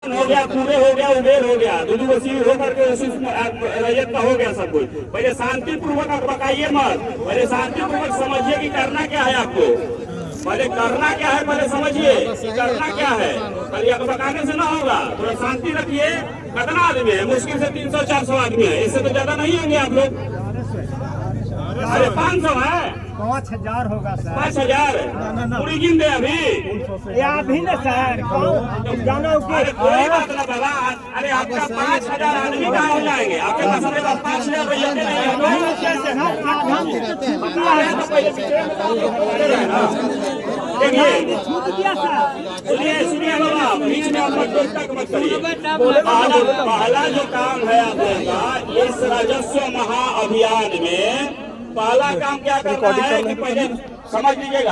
हो गया, कूड़े हो गया, उबेर हो गया, दूध वसील होकर के रैयत का हो गया सब कुछ। पहले शांतिपूर्वक आप पकाइए मत, पहले शांतिपूर्वक समझिए कि करना क्या है आपको, पहले करना क्या है, पहले समझिए कि करना क्या है। पहले आप पकाने से ना होगा, थोड़ा शांति रखिए। कितना आदमी है? मुश्किल से 300-400 आदमी है, इससे तो ज्यादा नहीं होंगे आप लोग। अरे 500 है, 5000 होगा सर। 5000 पूरी गिन दे अभी या अभी ना सर जानो अरे कोई बात ना बाबा। अरे आपका 5000 आदमी कहाँ हो जाएंगे? आपके पास अपने पास 5000 रुपये नहीं है देखिए सुनिए सुनिए बाबा, बीच में आप मत करिए। पहला जो काम है आप लोगों का इस राजस्व महाअभियान में, पहला काम क्या करना है कि पहले समझ लीजिएगा,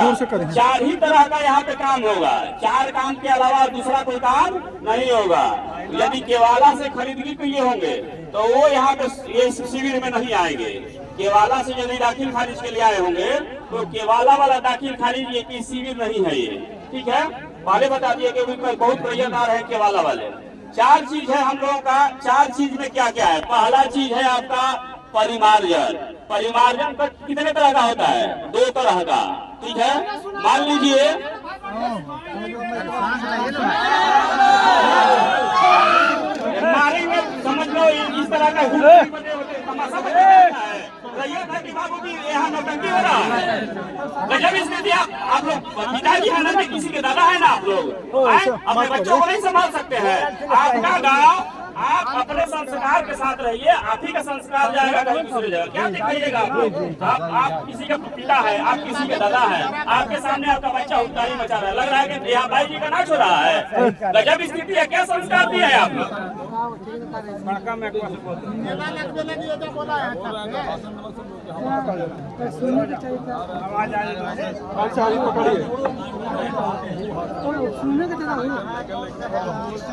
4 ही तरह का यहाँ पे काम होगा। 4 काम के अलावा दूसरा कोई काम नहीं होगा। यदि केवाला से खरीदगी के लिए होंगे तो वो यहाँ पे ये शिविर में नहीं आएंगे। केवाला से यदि दाखिल खारिज के लिए आए होंगे तो केवाला वाला दाखिल खारिज ये की शिविर नहीं है ये, ठीक है। पहले बता दिए कि बहुत प्रयत्नदार है केवाला वाले। 4 चीज है हम लोगों का। 4 चीज में क्या क्या है? पहला चीज है आपका परिमार्जन। परिमार्जन का कितने तरह का होता है? 2 तरह का, ठीक है। मान लीजिए मारेंगे, समझ लो इस तरह का तमाशा है। ये था कि बाबू जी यहाँ नौटंकी हो रहा है, गजब स्थिति। आप लोग पिताजी है ना, किसी के दादा है ना आप लोग, अपने बच्चों को नहीं संभाल सकते हैं। आपका गाँव, आप अपने संस्कार के साथ रहिए, आप ही का संस्कार जाएगा कहीं दूसरी जगह। क्या दिखाइएगा आप किसी का पिता है, आप किसी के दादा है, आपके सामने आपका बच्चा उठता ही मचा रहा है, लग रहा है कि यहाँ भाई जी का नाच हो रहा है। गजब स्थिति है। क्या संस्कार दिया है आपने?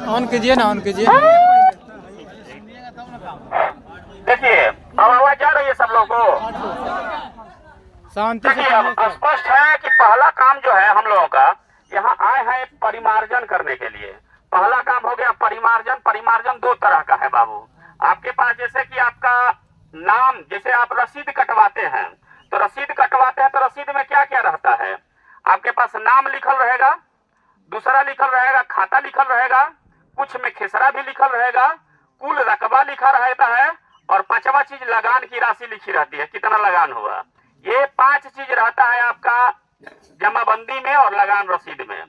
ऑन कीजिए ना, ऑन कीजिए। देखिए अब आवाज जा रही है सब लोगों को? शांति से देखिए अब स्पष्ट है कि पहला काम जो है हम लोगों का, यहाँ आए हैं परिमार्जन करने के लिए। पहला काम हो गया परिमार्जन। परिमार्जन 2 तरह का है बाबू। आपके पास जैसे कि आपका नाम, जैसे आप रसीद कटवाते हैं तो रसीद कटवाते हैं तो रसीद में क्या क्या रहता है? आपके पास नाम लिखल रहेगा, दूसरा लिखल रहेगा, खाता लिखल रहेगा, कुछ में खेसरा भी लिखल रहेगा, कुल रकबा लिखा रहता है, और 5वां चीज लगान की राशि लिखी रहती है, कितना लगान हुआ। ये 5 चीज रहता है आपका जमाबंदी में और लगान रसीद में।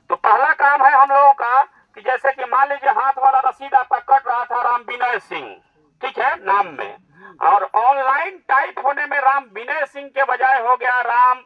तो पहला काम है हम लोगों का कि जैसे कि मान लीजिए हाथ वाला रसीद आपका कट रहा था राम विनय सिंह, ठीक है, नाम में, और ऑनलाइन टाइप होने में राम विनय सिंह के बजाय हो गया राम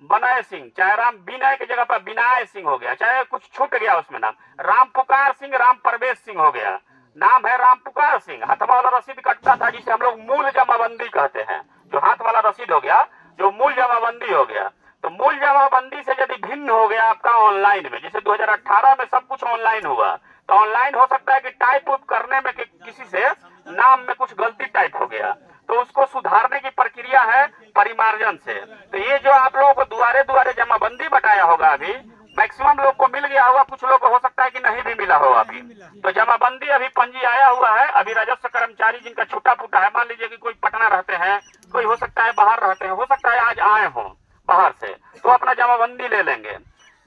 बनय सिंह, चाहे राम विनय की जगह पर विनाय सिंह हो गया, चाहे कुछ छूट गया उसमें नाम, राम पुकार सिंह राम परवेश सिंह हो गया, नाम है राम पुकार सिंह। हाथवा वाला रसीद कटता था जिसे हम लोग मूल जमाबंदी कहते हैं। जो हाथ वाला रसीद हो गया, जो मूल जमाबंदी हो गया। तो मूल जमाबंदी से यदि भिन्न हो गया आपका ऑनलाइन में, जैसे 2018 में सब कुछ ऑनलाइन हुआ, तो ऑनलाइन हो सकता है कि टाइप उप करने में किसी से नाम में कुछ गलती टाइप हो गया, तो उसको सुधारने की प्रक्रिया है परिमार्जन से। तो ये जो आप लोगों को दुआरे दुआरे जमाबंदी बताया होगा, अभी मैक्सिमम लोग को मिल गया होगा, कुछ लोग को हो सकता है कि नहीं भी मिला हो अभी। तो जमाबंदी अभी पंजी आया हुआ है। अभी राजस्व कर्मचारी जिनका छूटा फूटा है, मान लीजिए कि कोई पटना रहते हैं, कोई हो सकता है बाहर रहते हैं, हो सकता है आज आए हो बाहर से, तो अपना जमाबंदी ले लेंगे।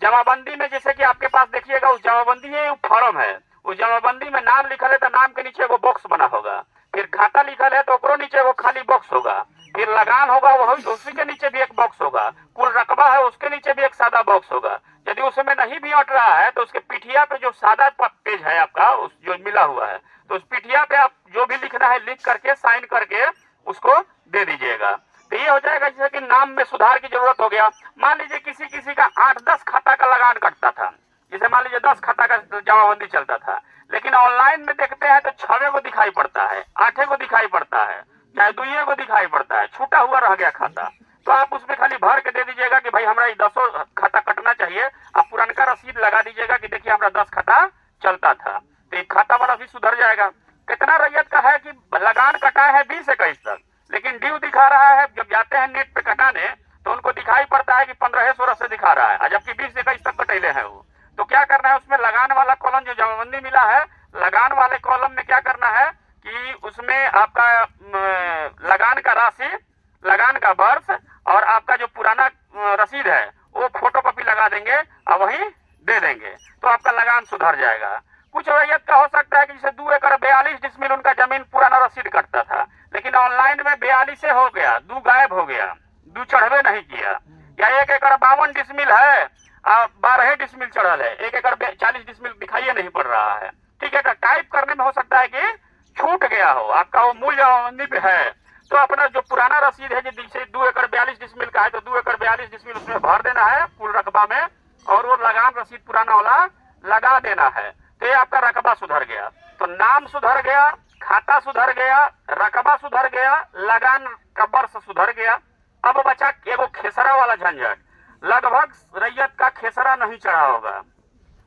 जमाबंदी में जैसे कि आपके पास देखिएगा उस जमाबंदी में फॉर्म है, उस जमाबंदी में नाम लिखल है तो नाम के नीचे वो बॉक्स बना होगा, फिर खाता लिखल है तो ओकरो नीचे वो खाली बॉक्स होगा, फिर लगान होगा वो उसी के नीचे भी एक बॉक्स होगा, कुल रकबा है उसके नीचे भी एक सादा बॉक्स होगा। यदि उसमें नहीं भी अट रहा है तो उसके पिठिया पे जो सादा पेज है आपका उस जो मिला हुआ है, तो उस पिठिया पे आप जो भी लिखना है लिख करके साइन करके उसको दे दीजिएगा। तो ये हो जाएगा जैसे कि नाम में सुधार की जरूरत हो गया। मान लीजिए किसी किसी का 8-10 खाता का लगान कटता था, जैसे मान लीजिए 10 खाता का जमाबंदी चलता था, लेकिन ऑनलाइन में देखते हैं तो 6 को दिखाई पड़ता है, 8 को दिखाई पड़ता है, चाहे 2 को दिखाई पड़ता है, छूटा हुआ रह गया खाता। तो आप उसमें खाली भर के दे दीजिएगा कि भाई हमारा 10 खाता कटना चाहिए। आप पुरानका रसीद लगा दीजिएगा कि देखिए हमारा 10 खाता चलता था, तो एक खाता वाला भी सुधर जाएगा। कितना रैयत का है कि लगान कटा है 20-21 तक, लेकिन ड्यू दिखा रहा है, जब जाते हैं नेट पे कटाने तो उनको दिखाई पड़ता है कि 15-16 से दिखा रहा है, जबकि 20-21 तक कटेले हैं वो। तो क्या करना है, उसमें लगान वाला कॉलम जो जमाबंदी मिला है, लगान वाले कॉलम में क्या करना है कि उसमें आपका लगान का राशि, लगान का वर्ष और आपका जो पुराना रसीद है वो फोटोकॉपी लगा देंगे और वहीं दे देंगे, तो आपका लगान सुधर जाएगा। कुछ रैयत का हो सकता है कि जैसे 2 एकड़ 42 डिसमिल उनका जमीन पुराना रसीद कटता था, लेकिन ऑनलाइन में 42 से हो गया, 2 गायब हो गया, 2 चढ़वे नहीं किया, या 1 एकड़ 52 डिसमिल है 12 डिसमिल चढ़ल है, 1 एकड़ 40 डिसमिल दिखाई नहीं पड़ रहा है। ठीक है, तो टाइप करने में हो सकता है कि छूट गया हो, आपका वो मूल जमाबंदी पे है, तो अपना जो पुराना रसीद है जैसे 2 एकड़ 42 डिसमिल का है तो 2 एकड़ 42 डिसमिल उसमें भर देना है कुल रकबा में, और वो लगान रसीद पुराना वाला लगा देना है, तो ये आपका रकबा सुधर गया। तो नाम सुधर गया, खाता सुधर गया, रकबा सुधर गया, लगान का वर्ष सुधर गया। अब बचा एगो खेसरा वाला झंझट। लगभग रैयत का खेसरा नहीं चढ़ा होगा,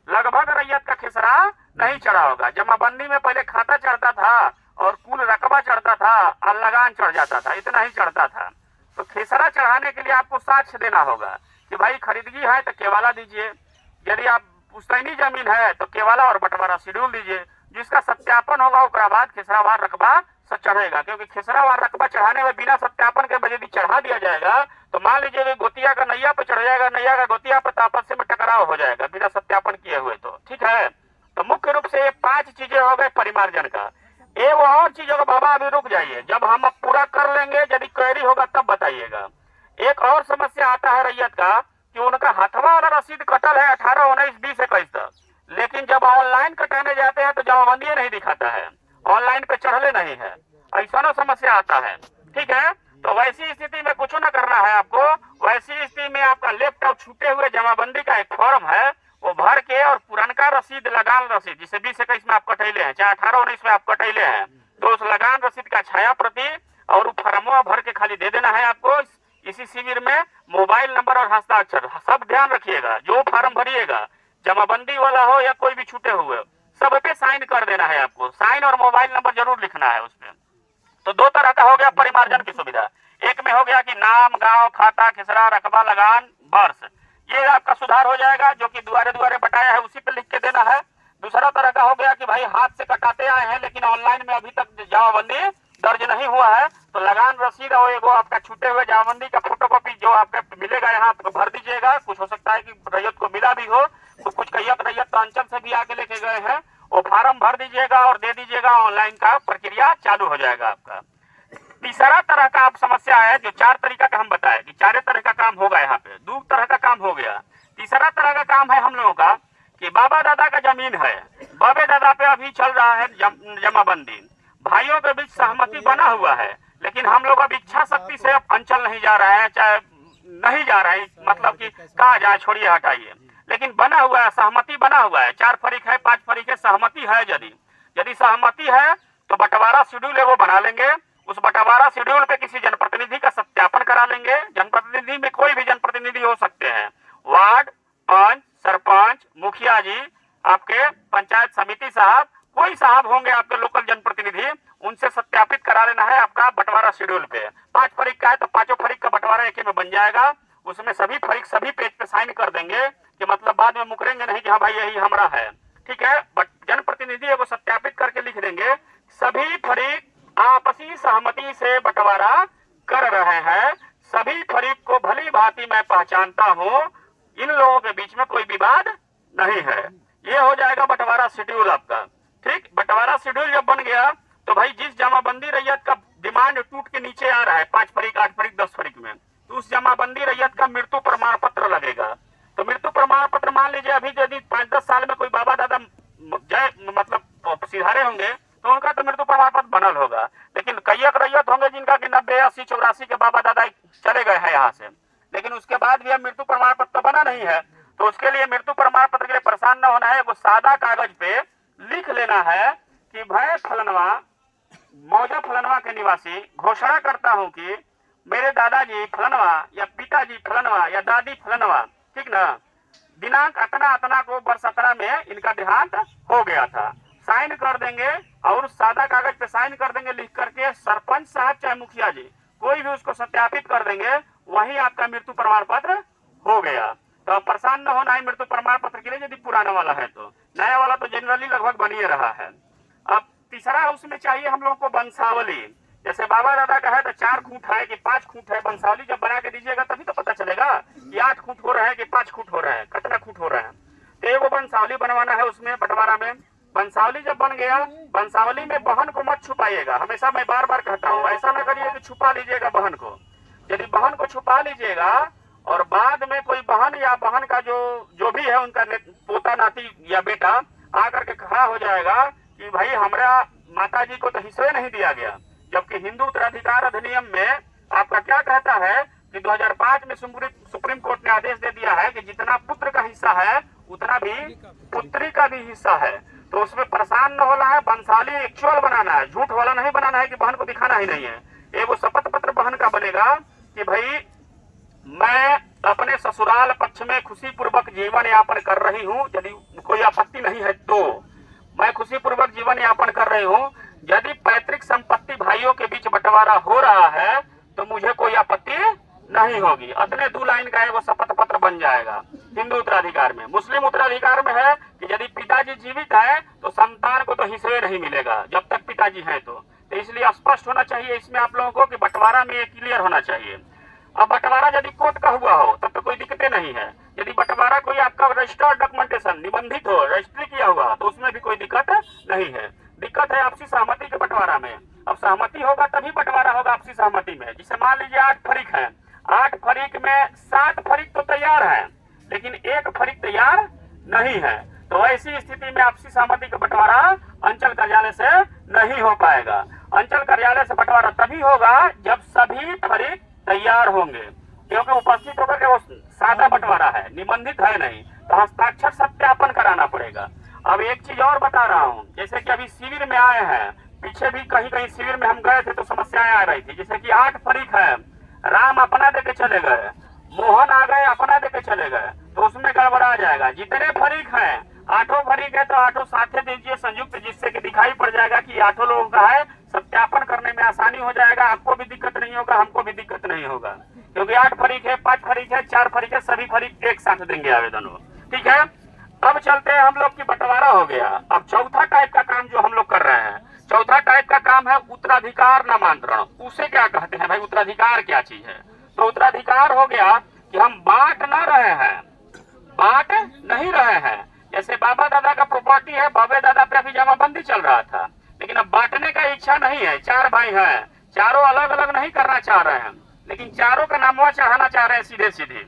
लगभग रैयत का खेसरा नहीं चढ़ा होगा। जमाबंदी में पहले खाता चढ़ता था और कुल रकबा चढ़ता था और लगान चढ़ जाता था, इतना ही चढ़ता था। तो खेसरा चढ़ाने के लिए आपको साक्ष्य देना होगा कि भाई खरीदगी है तो केवाला दीजिए, यदि आप पुश्तैनी जमीन है तो केवाला और बंटवारा शेड्यूल दीजिए, जिसका सत्यापन होगा उसके बाद खेसरावार रकबा से चढ़ेगा। क्योंकि खेसरावार रकबा चढ़ाने में बिना सत्यापन के यदि चढ़ा दिया जाएगा तो मान लीजिए गोतिया का नैया पे चढ़ जाएगा, नैया का गोतिया पर आपस में टकराव हो जाएगा बिना सत्यापन किए हुए, तो ठीक है। तो मुख्य रूप से ये 5 चीजें हो गए परिमार्जन का। वो और चीजों का बाबा अभी रुक जाइए, जब हम अब पूरा कर लेंगे यदि क्वेरी होगा तब बताइएगा। एक और समस्या आता है रैयत का कि उनका हथवा वाला रसीद कटल है 18, 19, 20, 21 तक, लेकिन जब ऑनलाइन कटाने जाते हैं तो जमाबंदी नहीं दिखाता है, ऑनलाइन पे चढ़ले नहीं है, ऐसा ना समस्या आता है। ठीक है, तो वैसी स्थिति में कुछ ना करना है आपको। वैसी स्थिति में आपका लैपटॉप छूटे हुए जमाबंदी का एक फॉर्म है वो भर के और पुरनका रसीद, लगान रसीद जिसे 20, 21 में आप कटैले हैं, चाहे 18, 19 में आप कटैले हैं, तो उस लगान रसीद का छाया प्रति और फॉर्मवा भर के खाली दे देना है आपको। इसी शिविर में मोबाइल नंबर और हस्ताक्षर सब ध्यान रखिएगा, जो फॉर्म भरिएगा जमाबंदी वाला हो या कोई भी छूटे हुए सब पे साइन कर देना है आपको, साइन और मोबाइल नंबर जरूर लिखना है उसमें। तो 2 तरह का हो गया परिमार्जन की सुविधा। एक में हो गया कि नाम, गांव, खाता, खेसरा, रकबा, लगान, वर्ष, ये आपका सुधार हो जाएगा, जो कि दुआरे दुआरे बटाया है उसी पे लिख के देना है। दूसरा तरह का हो गया कि भाई हाथ से कटाते आए हैं लेकिन ऑनलाइन में अभी तक जमाबंदी दर्ज नहीं हुआ है, तो लगान रसीद और एगो आपका छूटे हुए जमाबंदी का फोटोकॉपी जो आपका मिलेगा यहाँ भर दीजिएगा। कुछ हो सकता है कि रैयत को मिला भी हो, तो कुछ रैयत तो अंचल से भी आके लेके गए हैं, वो फार्म भर दीजिएगा और दे दीजिएगा, ऑनलाइन का प्रक्रिया चालू हो जाएगा आपका। तीसरा तरह का आप समस्या है जो 4 तरीका का हम बताए कि 4 तरह का काम होगा, यहाँ पे 2 तरह का काम हो गया। तीसरा तरह का काम है हम लोगों का कि बाबा दादा का जमीन है, बाबे दादा पे अभी चल रहा है जमाबंदी, भाइयों के बीच सहमति बना हुआ है, लेकिन हम लोग अब इच्छा शक्ति से अब अंचल नहीं जा रहे हैं, चाहे नहीं जा रहे हैं, मतलब कि कहा जाए छोड़िए हटाइए, लेकिन बना हुआ है, सहमति बना हुआ है। 4 फरीक है, 5 फरीक है, सहमति है। यदि सहमति है तो बंटवारा शेड्यूल है वो बना लेंगे, उस बंटवारा शेड्यूल पे किसी जनप्रतिनिधि का सत्यापन करा लेंगे। जनप्रतिनिधि में कोई भी जनप्रतिनिधि हो सकते हैं, वार्ड, पंच, सरपंच, मुखिया जी, आपके पंचायत समिति साहब, कोई साहब होंगे आपके लोकल जनप्रतिनिधि, उनसे सत्यापित करा लेना है आपका बंटवारा शेड्यूल पे। 5 फरीक का है तो 5 फरीक का बंटवारा एक में बन जाएगा, उसमें सभी फरीक सभी पेज पे साइन कर देंगे कि मतलब बाद में मुकरेंगे नहीं कि हाँ भाई यही हमारा है। ठीक है, बट जनप्रतिनिधि वो सत्यापित करके लिख देंगे सभी फरीक आपसी सहमति से बंटवारा कर रहे हैं, सभी फरीक को भली भांति मैं पहचानता हूँ, इन लोगों के बीच में कोई विवाद नहीं है। ये हो जाएगा बंटवारा शेड्यूल आपका। ठीक, बंटवारा शेड्यूल जब बन गया तो भाई जिस जमाबंदी रैयत का डिमांड टूट के नीचे आ रहा है 5 फरीक, 8 फरीक, 10 फरीक में, तो उस जमाबंदी रैयत का मृत्यु प्रमाण पत्र लगेगा। तो मृत्यु प्रमाण पत्र मान लीजिए अभी यदि 5-10 साल में कोई बाबा दादा मतलब सिधारे होंगे तो उनका तो मृत्यु प्रमाण पत्र बनल होगा, लेकिन कई रैयत होंगे जिनका कि 90, 80, 84 के बाबा दादा चले गए हैं यहाँ से, लेकिन उसके बाद भी मृत्यु प्रमाण पत्र बना नहीं है। तो उसके लिए मृत्यु प्रमाण पत्र के लिए परेशान न होना है, वो सादा कागज पे लिख लेना है कि भाई फलनवा मौजा फलनवा के निवासी घोषणा करता हूँ कि मेरे दादाजी फलनवा या पिताजी फलनवा या दादी फलनवा, ठीक ना, दिनांक अतना अतना को वर्ष 17 में इनका देहांत हो गया था। साइन कर देंगे और सादा कागज पे साइन कर देंगे लिख करके, सरपंच साहब चाहे मुखिया जी कोई भी उसको सत्यापित कर देंगे, वही आपका मृत्यु प्रमाण पत्र हो गया। तो आप परेशान न होना है मृत्यु प्रमाण पत्र के लिए यदि पुराना वाला है तो, नया वाला तो जनरली लगभग बन ही रहा है। अब तीसरा उसमें चाहिए हम लोग को वंशावली। जैसे बाबा दादा का है तो 4 खूंट है कि 5 खूंट है, वंशावली जब बना के दीजिएगा तभी तो पता चलेगा कि 8 खूंट हो रहा है कि 5 खूंट हो रहा है, कितना खूंट हो रहा है। तो एगो वंशावली बनवाना है उसमें बंटवारा में। वंशावली जब बन गया, वंशावली में बहन को मत छुपाइएगा। हमेशा मैं बार बार कहता हूँ, ऐसा न करिए कि छुपा लीजिएगा बहन को। यदि बहन को छुपा लीजिएगा और बाद में कोई बहन या बहन का जो भी है उनका पोता नाती या बेटा आकर के खड़ा हो जाएगा कि भाई हमारा माता जी को तो हिस्सा नहीं दिया गया, जबकि हिंदू उत्तराधिकार अधिनियम में आपका क्या कहता है कि 2005 में सुप्रीम कोर्ट ने आदेश दे दिया है कि जितना पुत्र का हिस्सा है उतना भी पुत्री का भी हिस्सा है। तो उसमें परेशान न होना है, वंशावली एक्चुअल बनाना है, झूठ वाला नहीं बनाना है कि बहन को दिखाना ही नहीं है। एक वो शपथ पत्र बहन का बनेगा कि भाई मैं अपने ससुराल पक्ष में खुशी पूर्वक जीवन यापन कर रही हूँ, यदि कोई आपत्ति नहीं है तो मैं खुशी पूर्वक जीवन यापन कर रही हूँ। यदि पैतृक संपत्ति भाइयों के बीच बंटवारा हो रहा है तो मुझे कोई आपत्ति नहीं होगी। अतने 2 लाइन का वो शपथ पत्र बन जाएगा हिंदू उत्तराधिकार में। मुस्लिम उत्तराधिकार में है कि यदि पिताजी जीवित है तो संतान को तो हिस्से नहीं मिलेगा जब तक पिताजी है तो इसलिए स्पष्ट होना चाहिए इसमें आप लोगों को कि बंटवारा में क्लियर होना चाहिए। अब बंटवारा यदि कोर्ट का हुआ हो तब तो कोई दिक्कतें नहीं है। यदि बंटवारा कोई आपका रजिस्टर्ड डॉक्यूमेंटेशन निबंधित हो, रजिस्ट्री किया हुआ, तो उसमें भी कोई दिक्कत नहीं है। दिक्कत है आपसी सहमति के बंटवारा में। अब सहमति होगा तभी बंटवारा होगा आपसी सहमति में। जिसे मान लीजिए 8 फरीक है, 8 फरीक में 7 फरीक तो तैयार है लेकिन 1 फरीक तैयार नहीं है, तो ऐसी स्थिति में आपसी सहमति का बंटवारा अंचल कार्यालय से नहीं हो पाएगा। अंचल कार्यालय से बंटवारा तभी होगा जब सभी फरीक तैयार होंगे, क्योंकि उपस्थित होकर के वो सादा बंटवारा है, निबंधित है नहीं, तो हस्ताक्षर सत्यापन कराना पड़ेगा। अब एक चीज और बता रहा हूँ, जैसे कि अभी शिविर में आए हैं, पीछे भी कहीं कहीं शिविर में हम गए थे तो समस्याएं आ रही थी। जैसे कि 8 फरीक है, राम अपना देके चले गए, मोहन आ गए अपना देके चले गए, तो उसमें गड़बड़ा जाएगा। जितने फरीक हैं 8 फरीक है तो 8 साथे दीजिए संयुक्त, जिससे कि दिखाई पड़ जाएगा कि 8 लोगों का है, सत्यापन करने में आसानी हो जाएगा। आपको भी दिक्कत नहीं होगा, हमको भी दिक्कत नहीं होगा, क्योंकि 8 फरीक है, 5 फरीक है, 4 फरीक है, सभी फरीक एक साथ देंगे आवेदन हो। ठीक है, अब चलते हैं, हम लोग की बंटवारा हो गया। अब चौथा टाइप का काम जो हम लोग कर रहे हैं, चौथा टाइप का काम है उत्तराधिकार नामांतरण। उसे क्या कहते हैं भाई, उत्तराधिकार क्या चीज है? तो उत्तराधिकार हो गया कि हम बांट ना रहे हैं, बांट नहीं रहे हैं। जैसे बाबा दादा का प्रॉपर्टी है, बाबे दादा पे अभी जमाबंदी चल रहा था, लेकिन अब बांटने का इच्छा नहीं है। 4 भाई हैं, चारों अलग अलग नहीं करना चाह रहे हैं, लेकिन चारों का नामवा चढ़ाना चाह रहे हैं सीधे सीधे।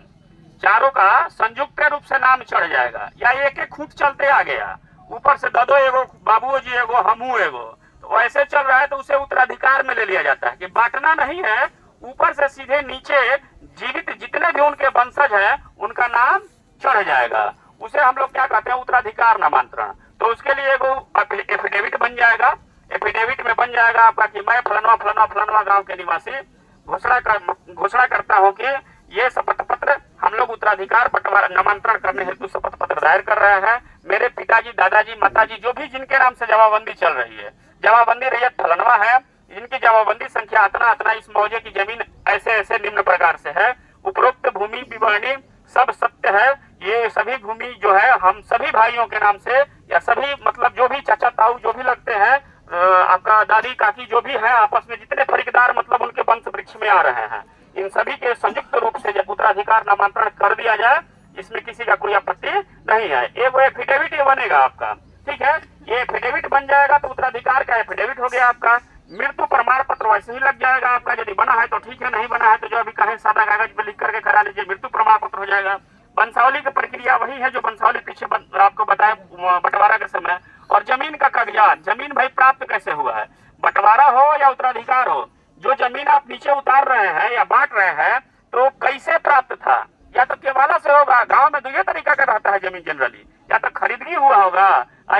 चारों का संयुक्त रूप से नाम चढ़ जाएगा, या एक एक खूंट चलते आ गया, ऊपर से ददो एगो, बाबू जी एगो, हमू एगो, तो ऐसे चल रहा है तो उसे उत्तराधिकार में ले लिया जाता है कि बांटना नहीं है, ऊपर से सीधे नीचे जीवित जितने भी उनके वंशज हैं उनका नाम चढ़ जाएगा। उसे हम लोग क्या कहते हैं, उत्तराधिकार नामांतरण। तो उसके लिए एगो एफिडेविट बन जाएगा। एफिडेविट में बन जाएगा आपका कि मैं फलनवा फलनवा फलनवा गांव के निवासी घोषणा करता हूं कि ये शपथ पत्र हम लोग उत्तराधिकार बंटवारा नामांतरण करने हेतु शपथ पत्र दायर कर रहे हैं। मेरे पिताजी, दादाजी, माताजी जो भी जिनके नाम से जमाबंदी चल रही है, जमाबंदी रैयत फलनवा है, जिनकी जमाबंदी संख्या अतना अतना, इस मौजे की जमीन ऐसे ऐसे निम्न प्रकार से है, उपरोक्त भूमि विवरणी सब सत्य है। ये सभी भूमि जो है हम सभी भाइयों के नाम से, या सभी मतलब जो भी चाचा ताऊ जो भी लगते हैं, आपका दादी काकी जो भी है, आपस में जितने फरीकदार मतलब उनके वंश वृक्ष में आ रहे हैं, इन सभी के संयुक्त रूप से जब उत्तराधिकार नामांतरण कर दिया जाए, इसमें किसी का कोई आपत्ति नहीं है। एक वो एफिडेविट बनेगा आपका, ठीक है, ये एफिडेविट बन जाएगा तो उत्तराधिकार का एफिडेविट हो गया आपका। मृत्यु प्रमाण पत्र वैसे ही लग जाएगा आपका, यदि बना है तो ठीक है, नहीं बना है तो जो अभी कहे सादा कागज पे लिख करके करा लीजिए, मृत्यु प्रमाण पत्र हो जाएगा। वंशावली की प्रक्रिया वही है जो वंशावली पीछे आपको बताया बंटवारा के समय। और जमीन का कागजात, जमीन भाई प्राप्त कैसे हुआ है, बंटवारा हो या उत्तराधिकार हो, जो जमीन आप नीचे उतार रहे हैं या बांट रहे हैं तो कैसे प्राप्त था, या तो केवाला से होगा, गांव में 2 तरीका का रहता है जमीन जनरली, या तो खरीदगी हुआ होगा,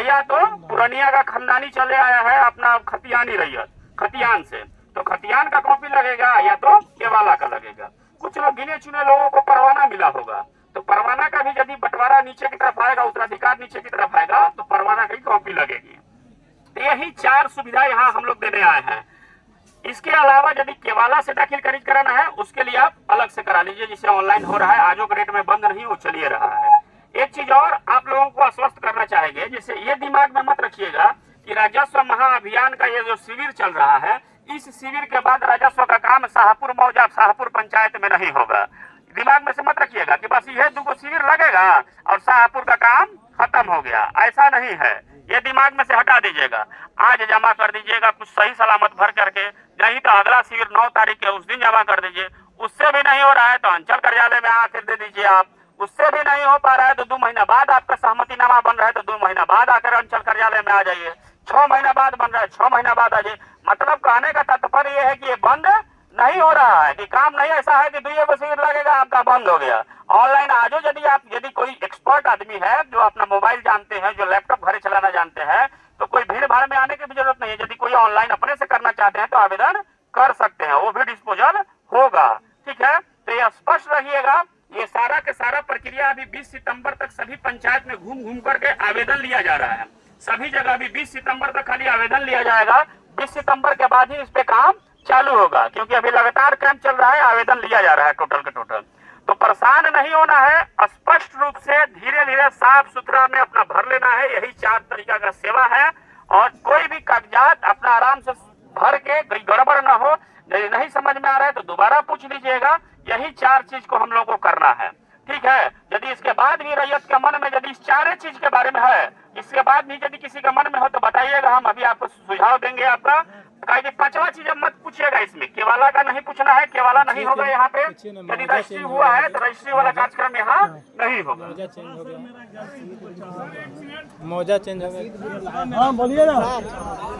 या तो पुरानिया का खानदानी चले आया है अपना खतियानी रैयत, खतियान से, तो खतियान का कॉपी लगेगा या तो केवाला का लगेगा। कुछ लोग गिने चुने लोगों को परवाना मिला होगा, तो परवाना का भी यदि बंटवारा नीचे की तरफ आएगा, उत्तराधिकार नीचे की तरफ आएगा, तो परवाना की कॉपी लगेगी। तो यही 4 सुविधा यहाँ हम लोग देने आए हैं। इसके अलावा यदि केवाला से दाखिल खरीद कराना है, उसके लिए आप अलग से करा लीजिए, जिसे ऑनलाइन हो रहा है, आजो के रेट में बंद नहीं, वो चलिए रहा है। एक चीज और आप लोगों को आश्वस्त करना चाहेंगे, जिससे ये दिमाग में मत रखिएगा कि राजस्व महाअभियान का ये जो शिविर चल रहा है, इस शिविर के बाद राजस्व का काम शाहपुर मौजा शाहपुर पंचायत में नहीं होगा। दिमाग में से मत रखिएगा कि बस यह 2 शिविर लगेगा और शाहपुर का काम खत्म हो गया, ऐसा नहीं है। ये दिमाग में से हटा दीजिएगा। आज जमा कर दीजिएगा कुछ सही सलामत भर करके, नहीं तो अगला शिविर 9 तारीख है उस दिन जमा कर दीजिए। उससे भी नहीं हो रहा है तो अंचल कार्यालय में आकर दे दीजिए आप। उससे भी नहीं हो पा रहा है तो 2 महीना बाद आपका सहमतिनामा बन रहा है तो 2 महीना बाद आकर अंचल कार्यालय में आ जाइए। 6 महीना बाद बन रहा है 6 महीना बाद आ जाइए। मतलब कहने का तात्पर्य यह है कि ये बंद नहीं हो रहा है, कि काम नहीं ऐसा है कि 2 शिविर लगेगा आपका बंद हो गया। ऑनलाइन आजो, यदि कोई एक्सपर्ट आदमी है जो अपना मोबाइल जानते हैं, जो लैपटॉप घरे चलाना जानते हैं, तो कोई भीड़ भाड़ में आने की भी जरूरत नहीं है। यदि कोई ऑनलाइन अपने से करना चाहते हैं तो आवेदन कर सकते हैं, वो भी डिस्पोजल होगा। ठीक है, तो ये स्पष्ट रहिएगा। ये सारा के सारा प्रक्रिया अभी 20 सितंबर तक सभी पंचायत में घूम घूम करके आवेदन लिया जा रहा है। सभी जगह अभी 20 सितंबर तक खाली आवेदन लिया जाएगा। 20 सितंबर के बाद ही इस पे काम चालू होगा, क्योंकि अभी लगातार कैंप चल रहा है, आवेदन लिया जा रहा है टोटल के टोटल। तो परेशान नहीं होना है, स्पष्ट रूप से धीरे धीरे साफ सुथरा में अपना भर लेना है। यही 4 तरीका का सेवा है। और कोई भी कागजात अपना आराम से भर के, गड़बड़ ना हो। नहीं समझ में आ रहा है तो दोबारा पूछ लीजिएगा। यही 4 चीज को हम लोगों को करना है। ठीक है, यदि इसके बाद भी रैयत के मन में यदि इस 4 चीज के बारे में है, इसके बाद भी यदि किसी के मन में हो तो बताइएगा, हम अभी आपको सुझाव देंगे आपका। कि 5वां चीज मत पूछिएगा, इसमें केवाला का नहीं पूछना है, केवाला नहीं होगा यहाँ पे। यदि रजिस्ट्री हुआ है तो रजिस्ट्री वाला कार्यक्रम यहाँ नहीं होगा। मौजा चेंज हो गया। हाँ बोलिए ना।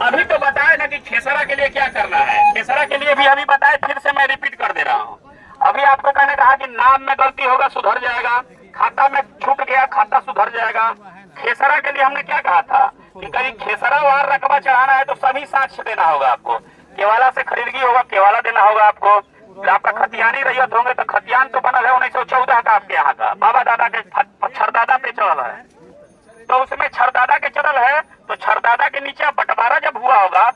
अभी तो बताए ना कि खेसरा के लिए क्या करना है। खेसरा के लिए भी अभी बताए, फिर से मैं रिपीट कर दे रहा हूँ। अभी आपको कहने कहा कि नाम में गलती होगा सुधर जाएगा, खाता में छूट गया खाता सुधर जाएगा। खेसरा के लिए हमने क्या कहा था कि कहीं खेसरा वार रकबा चढ़ाना है तो सभी साक्ष्य देना होगा आपको। केवाला से खरीदगी होगा, केवाला देना होगा आपको। आपका खतियानी रैयत होंगे तो खतियान तो बनल है 1914 का आपके यहाँ का, बाबा दादा के छरदादा पे चल है, तो उसमें छरदादा के चल है। तो छरदादा के नीचे बंटवारा जब हुआ होगा,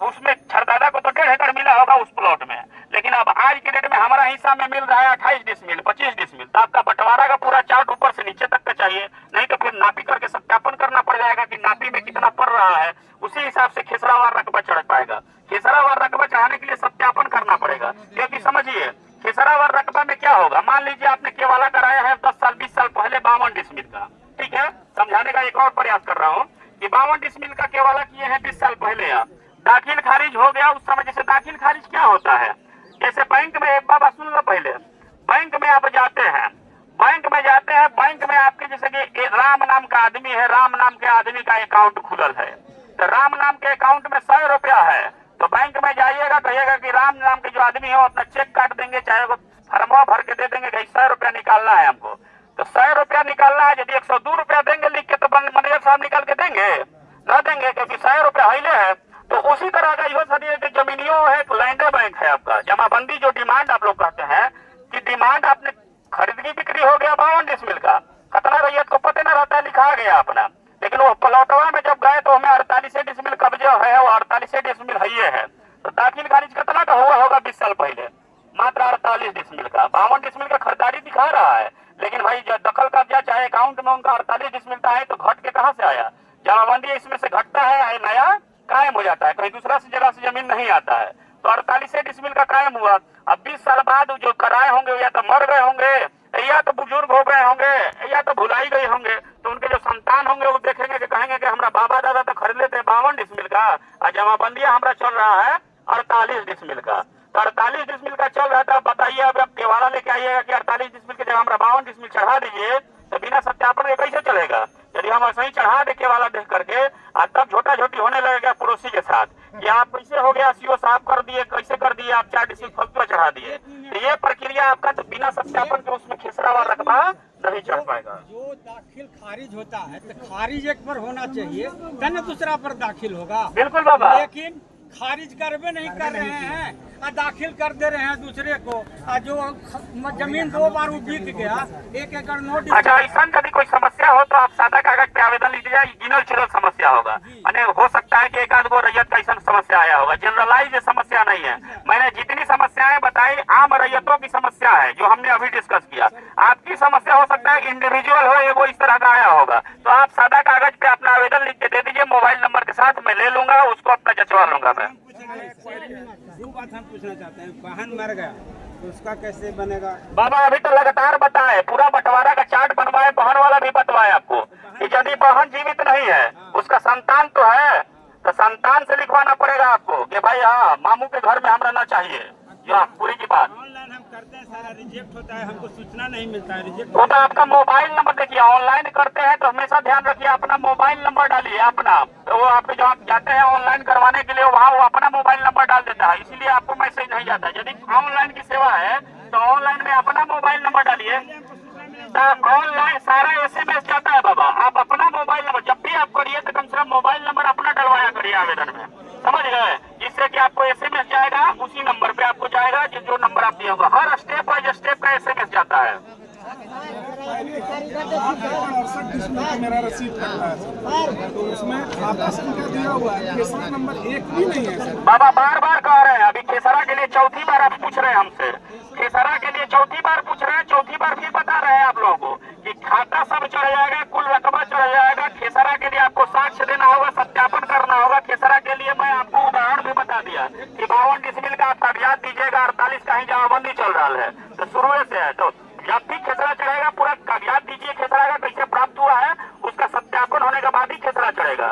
उसमें छरदादा को तो 1.5 एकड़ मिला होगा उस प्लॉट में, लेकिन अब आज के डेट में हमारा हिस्सा में मिल रहा है 28 डिसमिल 25 डिसमिल। तो आपका बंटवारा का पूरा चार्ट ऊपर से नीचे तक का चाहिए, नहीं तो फिर नापी करके सत्यापन करना पड़ जाएगा कि नापी में कितना पड़ रहा है। उसी हिसाब से खेसरावार रकबा चढ़ पाएगा। खेसरावार रकबा चढ़ाने के लिए सत्यापन करना पड़ेगा, क्योंकि समझिए खेसरावार रकबा में क्या होगा। मान लीजिए आपने केवाला कराया है 10 साल 20 साल पहले 52 डिसमिल का। ठीक है, समझाने का एक और प्रयास कर रहा हूँ कि 52 डिसमिल का केवाला किए हैं 20 साल पहले। आप दाखिल खारिज हो गया उस समय। जैसे दाखिल खारिज क्या होता है, जैसे बैंक में, एक बाबा सुन लो पहले, बैंक में आप जाते हैं, बैंक में आपके जैसे कि राम नाम का आदमी है, राम नाम के आदमी का अकाउंट खुलल है, तो राम नाम के अकाउंट में 100 रुपया है। तो बैंक में जाइएगा, कहिएगा कि राम नाम के जो आदमी है वो अपना चेक काट देंगे, चाहे वो फर्मा भर के दे देंगे कि 100 रुपया निकालना है हमको। तो 100 रुपया निकालना है, यदि 102 रुपया देंगे लिख के तो मैनेजर साहब निकाल के देंगे न देंगे, क्योंकि 100 रुपया हिले है। तो उसी तरह का यो सदी कि जमीनियों है, लैंड बैंक है आपका। जमाबंदी जो डिमांड आप लोग कहते हैं कि डिमांड आपने खरीदगी बिक्री हो गया 52 डिसमिल का, खतना रैयत को पता न रहता, लिखा गया अपना, लेकिन वो प्लॉटवा में जब गए तो हमें 48 डिसमिल कब्जे है, वो 48 डिसमिल है। तो दाखिल खारिज कितना का हुआ होगा 20 साल पहले, मात्र 48 डिसमिल का। 52 डिसमिल का खरीदारी दिखा रहा है, लेकिन भाई जो दखल कब्जा चाहे अकाउंट में उनका 48 डिसमिल का है, तो घट के कहाँ से आया। जमाबंदी इसमें से घटता है, नया कायम हो जाता है, कहीं दूसरा से जगह से जमीन नहीं आता है। तो 48 डिसमिल का कायम हुआ। अब 20 साल बाद जो कराए होंगे या तो मर गए होंगे, या तो बुजुर्ग हो गए होंगे, या तो भुलाई गए होंगे, तो उनके जो संतान होंगे वो देखेंगे कि कहेंगे कि हमारा बाबा दादा तो खरीद लेते 52 डिसमिल का, और जमाबंदियां हमारा चल रहा है 48 डिसमिल का। तो 48 डिसमिल का चल रहा था, बताइए अब केवाला लेके आइएगा कि 48 डिसमिल की जगह हमारा 52 डिसमिल चढ़ा दीजिए, तो बिना सत्यापन के कैसे चलेगा। यदि हम ऐसे ही चढ़ा दे केवाला देख करके, तब छोटा छोटी होने लगेगा पड़ोसी के साथ कि आप कैसे हो गया, सीओ साहब कर दिए, कैसे कर दिए आप, 4 डिसमिल फलतू चढ़ा दिए। तो ये प्रक्रिया आपका तो बिना सत्यापन के उसमें खेसरावार रकबा नहीं चढ़ पाएगा। जो दाखिल खारिज होता है तो खारिज एक पर होना चाहिए, तब दूसरा पर दाखिल होगा। बिल्कुल बाबा, लेकिन खारिज करवे नहीं कर रहे हैं, दाखिल कर दे रहे हैं दूसरे को, और जो जमीन 2 बार वो बिक गया, 1 एकड़ नोट। अच्छा, ऐसा यदि कोई समस्या हो तो आप सादा कागज पे आवेदन लीजिए। गिनल चुनल समस्या होगा, माने हो सकता है कि एक आध गो रैयत का ऐसा समस्या आया होगा, जनरलाइज समस्या नहीं है। मैंने जितनी समस्याएं बताई आम रैयतों की समस्या है जो हमने अभी डिस्कस किया। आपकी समस्या हो सकता है इंडिविजुअल हो, एगो इस तरह का आया होगा, तो आप सादा कागज पे अपना आवेदन लिख के दे दीजिए, मोबाइल नंबर के साथ मैं ले लूंगा, उसको अपना जचवा लूंगा मैं। दो बात हम पूछना चाहते हैं, वाहन मर गया तो उसका कैसे बनेगा? बाबा अभी तो लगातार बताए, पूरा बंटवारा का चार्ट बनवाए, वाहन वाला भी बतवाए आपको कि यदि वाहन जीवित नहीं है, उसका संतान तो है, तो संतान से लिखवाना पड़ेगा आपको कि भाई हाँ मामू के घर में हम रहना चाहिए, जो पूरी की बात। ऑनलाइन हम करते हैं, सारा रिजेक्ट होता है, हमको सूचना नहीं मिलता है, रिजेक्ट। वो तो आपका मोबाइल नंबर देखिए, ऑनलाइन करते हैं तो हमेशा ध्यान रखिए अपना मोबाइल नंबर डालिए अपना, तो वो आप जो आप जाते हैं ऑनलाइन करवाने के लिए वहाँ वो अपना मोबाइल नंबर डाल देता है, इसीलिए आपको मैसेज नहीं जाता। यदि ऑनलाइन की सेवा है तो ऑनलाइन में अपना मोबाइल नंबर डालिए, ऑनलाइन सारा SMS जाता है बाबा। आप अपना मोबाइल नंबर जब भी आप करिए तो कम से कम मोबाइल नंबर अपना डलवाया करिए आवेदन में, समझ गए, जिससे कि आपको SMS जाएगा, उसी नंबर पे आपको जाएगा जो नंबर आप दिए होगा। हर स्टेप बाय स्टेप का SMS जाता है। 68 डिसमिल मेरा रसीद कटता है सर, तो उसमें खाता संख्या दिया हुआ है, खेसरा नंबर 1 भी नहीं है सर। बाबा बार बार कह रहे हैं, अभी खेसरा के लिए चौथी बार आप पूछ रहे हैं हमसे, खेसरा के लिए चौथी बार पूछ रहे हैं, चौथी बार फिर बता रहे हैं आप लोगों को कि खाता सब चढ़ जाएगा, कुल रकबा चढ़ जाएगा। खेसरा के लिए आपको साक्ष्य देना होगा, सत्यापन करना होगा। खेसरा के लिए मैं आपको उदाहरण भी बता दिया कि 52 डिसमिल का आप कागजात दीजिएगा, 48 का ही जमाबंदी चल रहा है, तो शुरू से है। तो जब भी खेसरा चढ़ेगा पूरा कागजात दीजिए, खेसरा का कैसे प्राप्त हुआ है उसका सत्यापन होने के बाद ही खेसरा चढ़ेगा।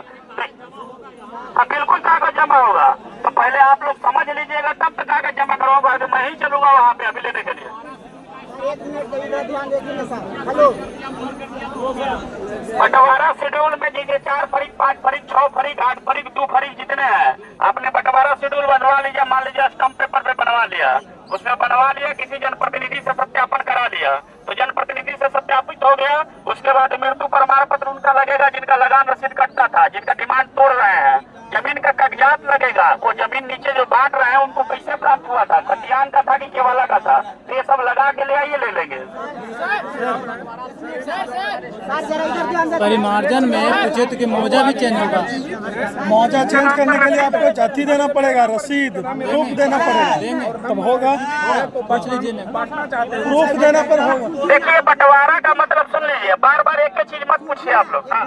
हाँ बिल्कुल कागज जमा होगा, तो पहले आप लोग समझ लीजिएगा तब तक कागज जमा करवाऊंगा, तो मैं ही चलूंगा वहाँ पे अभी लेने के लिए। हेलो, बंटवारा शेड्यूल में दीजिए 4 फरीक, 5 फरीक, 6 फरीक, 8 फरीक, 2 फरीक जितने हैं आपने बंटवारा शेड्यूल बनवा लीजिए। मान लीजिए स्टम्प पेपर पे बनवा लिया, उसमें बनवा लिया, किसी जनप्रतिनिधि से सत्यापन करा लिया, तो जनप्रतिनिधि से सत्यापित हो गया। उसके बाद मृत्यु प्रमाण पत्र उनका लगेगा जिनका लगान रसीद कटता था, जिनका डिमांड तोड़ रहे हैं। जमीन का कागजात लगेगा, वो जमीन नीचे जो बांट रहे हैं उनको कैसे प्राप्त हुआ था, खतियान का था कि केवाला का था, तो ये सब लगा के ले आइए, ले लेंगे। परिमार्जन में पूछे तो कि मौजा भी चेंज होगा। मौजा चेंज करने के लिए आपको जाति देना पड़ेगा, रसीद प्रूफ देना पड़ेगा, तब होगा। पूछ लीजिए, प्रूफ देना पर होगा। देखिए बंटवारा का मतलब सुन लीजिए, बार बार एक चीज मत पूछिए आप लोग। हाँ।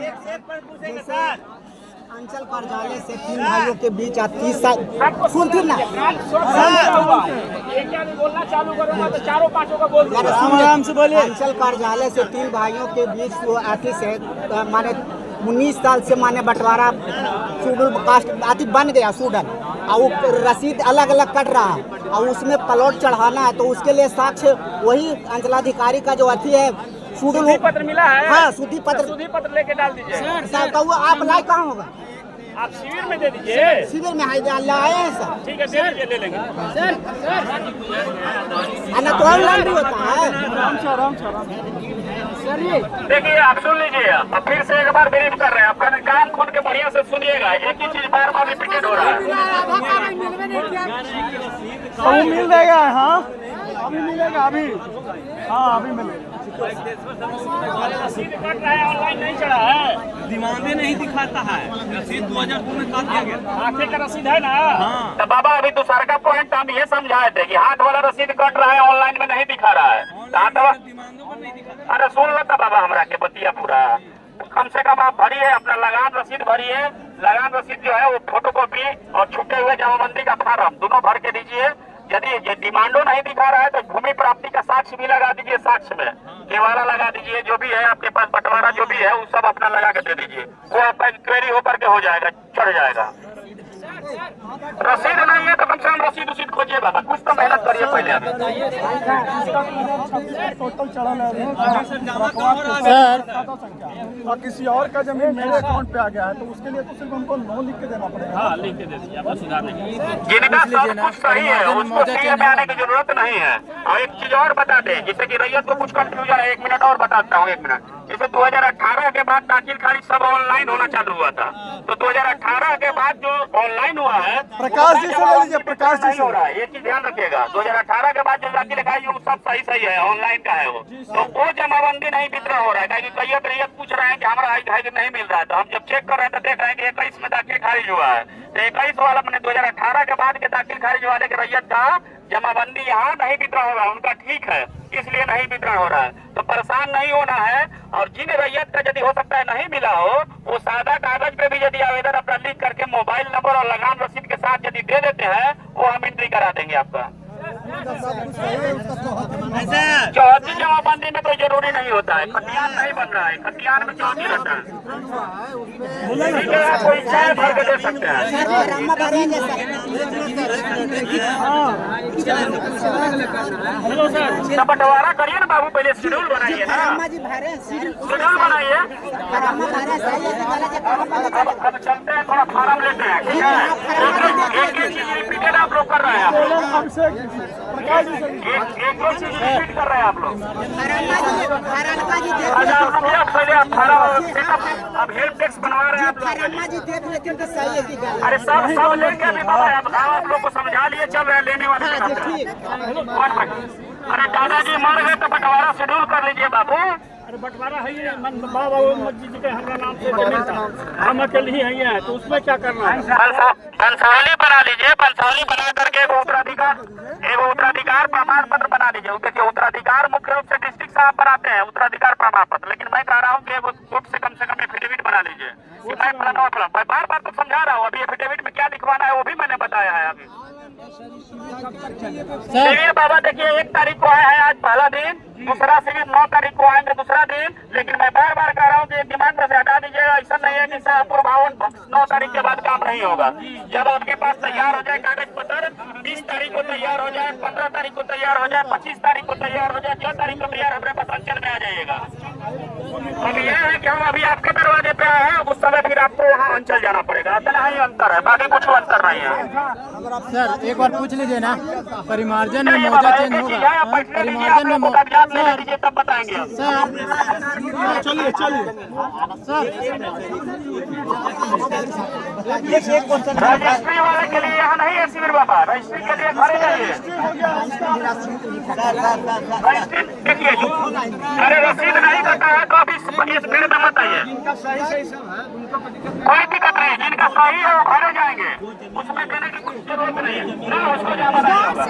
अंचल कार्यालय से 3 भाइयों के बीच 30 साल सुनती ना आराम से बोलिए। अंचल कार्यालय से 3 भाइयों के बीच वो आती से माने 19 साल से माने बंटवारा शेड्यूल कास्ट आती बन गया सूडन, और वो रसीद अलग अलग कट रहा है, और उसमें प्लॉट चढ़ाना है, तो उसके लिए साक्ष्य वही अंचलाधिकारी का जो अथी है शुद्धि पत्र मिला है। हाँ, शुद्धि पत्र लेके डाल दीजिए। तो वो आप लाए कहाँ होगा? आप शिविर में दे दीजिए। शिविर में लाए हैं सर। ठीक है, दे दीजिए, ले लेंगे। तो ऑनलाइन भी होता है। देखिए आप सुन लीजिए, अब फिर से एक बार ब्रीफ कर रहे हैं, आपका कान खोल के बढ़िया से सुनिएगा, एक ही चीज बार बार रिपीटेड हो रहा है। वो मिल जाएगा। हाँ अभी मिलेगा, अभी हाँ अभी मिलेगा। रसीद कट रहा है, ऑनलाइन नहीं चढ़ा है, डिमांडे नहीं दिखाता है, रसीद 2002 में काट दिया गया। आंखें का रसीद है ना। तो बाबा अभी दूसरा का पॉइंट हम ये समझाए थे कि हाथ वाला रसीद कट रहा है, ऑनलाइन में नहीं दिखा रहा है। अरे सुन लो बाबा हमरा के बतिया पूरा, कम से कम आप भरिए, अपना लगान रसीद भरिए। लगान रसीद जो है वो फोटोकॉपी और छूटे हुए जमाबंदी का फार्म दोनों भर के दीजिए। यदि ये डिमांडो नहीं दिखा रहा है तो भूमि प्राप्ति का साक्ष्य भी लगा दीजिए, साक्ष्य में केवाला लगा दीजिए, जो भी है आपके पास बंटवारा जो भी है वो सब अपना लगा के दे दीजिए, वो आपका क्वेरी होकर के हो जाएगा, चढ़ जाएगा। रसीद नहीं है तो कम से कम रसीद उसीद खोजिए बाबा, कुछ तो मेहनत करिए पहले अभी। टोटल चढ़ा सर, और किसी और का जमीन मेरे अकाउंट पे आ गया है तो उसके लिए तो सिर्फ हमको 9 लिख के देना पड़ेगा। हाँ, लिख के दे दीजिए, आप सुधार देंगे। जिनका सब कुछ सही है उसको सीए में आने की जरूरत नहीं है। और एक चीज और बता दें, जैसे कि रैयत को कुछ कंफ्यूजन है, 1 मिनट और बताता हूँ, 1 मिनट। जैसे 2018 के बाद दाखिल खारिज सब ऑनलाइन होना चालू हुआ था, तो 2018 के बाद जो ऑनलाइन हुआ है प्रकाश जी से ले लीजिए, प्रकाश जी नहीं से। हो रहा है, ये चीज ध्यान रखिएगा। 2018 के बाद जो दाखिल खारिज वो सब सही सही है, ऑनलाइन का है वो, तो वो जमाबंदी नहीं वितरण हो रहा है। कई रैयत पूछ रहे हैं कि हमारा है कि नहीं मिल रहा है, तो हम जब चेक कर रहे हैं तो देख रहे हैं कि 21 में दाखिल खारिज हुआ है, तो 21 वाला मैंने 2018 के बाद के दाखिल खारिज वाले के रैयत का जमाबंदी यहाँ नहीं वितरण हो रहा है, उनका ठीक है, इसलिए नहीं वितरण हो रहा है। तो परेशान नहीं होना है, और जिन रैयत का यदि हो सकता है नहीं मिला हो, वो सादा कागज पे भी यदि आवेदन अपना लिख करके मोबाइल नंबर और लगान रसीद के साथ यदि दे देते हैं, वो हम एंट्री करा देंगे आपका। चौथी जमाबंदी में कोई जरूरी नहीं होता है, खतियान नहीं बन रहा है, खतियान में चौथी रहता है, ठीक है, आप कोई इच्छा है भर के दे सकते हैं। तो बंटवारा करिए ना बाबू, पहले शेड्यूल बनाइए ना, शेड्यूल बनाइए। अब चलते हैं, थोड़ा फॉर्म लेते हैं, ठीक है, एक चीज रिपीटेड आप लोग कर रहे हैं, एक चीज रिपीट कर रहे हैं आप लोग। पहले आप फॉर्म, अब हेल्प डेस्क बनवा रहे हैं आप लोग। अरे सब लेंगे अभी बाबा, आप लोग को समझा लिए, चल रहे लेने वाले। अरे दादाजी मर गए तो बंटवारा शेड्यूल कर लीजिए बाबू। अरे बंटवारा है ही बाबा मस्जिद के हमारा नाम से जमीन था, हम अकेले ही है, तो उसमें क्या करना है? बंसावली बना लीजिए, बंसावली बना करके एक उत्तराधिकार प्रमाण पत्र बना लीजिए। देखिए उत्तराधिकार मुख्य रूप से डिस्ट्रिक्ट साहब बनाते हैं उत्तराधिकार प्रमाण पत्र, लेकिन मैं कह रहा हूँ कि कोर्ट से कम एफिडेविट बना लीजिए। मैं बार बार तो समझा रहा हूँ, अभी एफिडेविट में क्या लिखवाना है वो भी मैंने बताया है अभी। शिविर बाबा देखिए 1 तारीख को आया है, आज पहला दिन, दूसरा शिविर 9 तारीख को आएंगे दूसरा दिन, लेकिन मैं बार बार कह रहा हूँ कि दिमाग में से हटा दीजिएगा। ऐसा नहीं है कि शाहपुर भवन 9 तारीख के बाद काम नहीं होगा। जब आपके पास तैयार हो जाए कागज पत्र, 20 तारीख को तैयार हो जाए, 15 तारीख को तैयार हो जाए, 25 तारीख को तैयार हो जाए, 6 तारीख को तैयार हमारे पास अंचल में आ जाइएगा। अब यह है कि हम अभी आपके दरवाजे पे आए हैं, उस समय फिर आपको वहाँ अंचल जाना पड़ेगा, इतना ही अंतर है, बाकी कुछ अंतर नहीं है। सर एक बार पूछ लीजिए ना, परिमार्जन में मौजा चेंज होगा, परिमार्जन में सर तब बताएंगे सर चलिए रजिस्ट्री वाले के लिए यहाँ नहीं है शिविर बाबा, रजिस्ट्री के लिए घरे जाइए। रजिस्ट्री देखिए, अरे रसीद नहीं करता है तो अभी इस भीड़ में मत आइए, कोई दिक्कत नहीं, जिनका सही है वो घरे जाएंगे, उसमें देने की कुछ जरूरत नहीं है, ना उसको जाना नहीं होगा।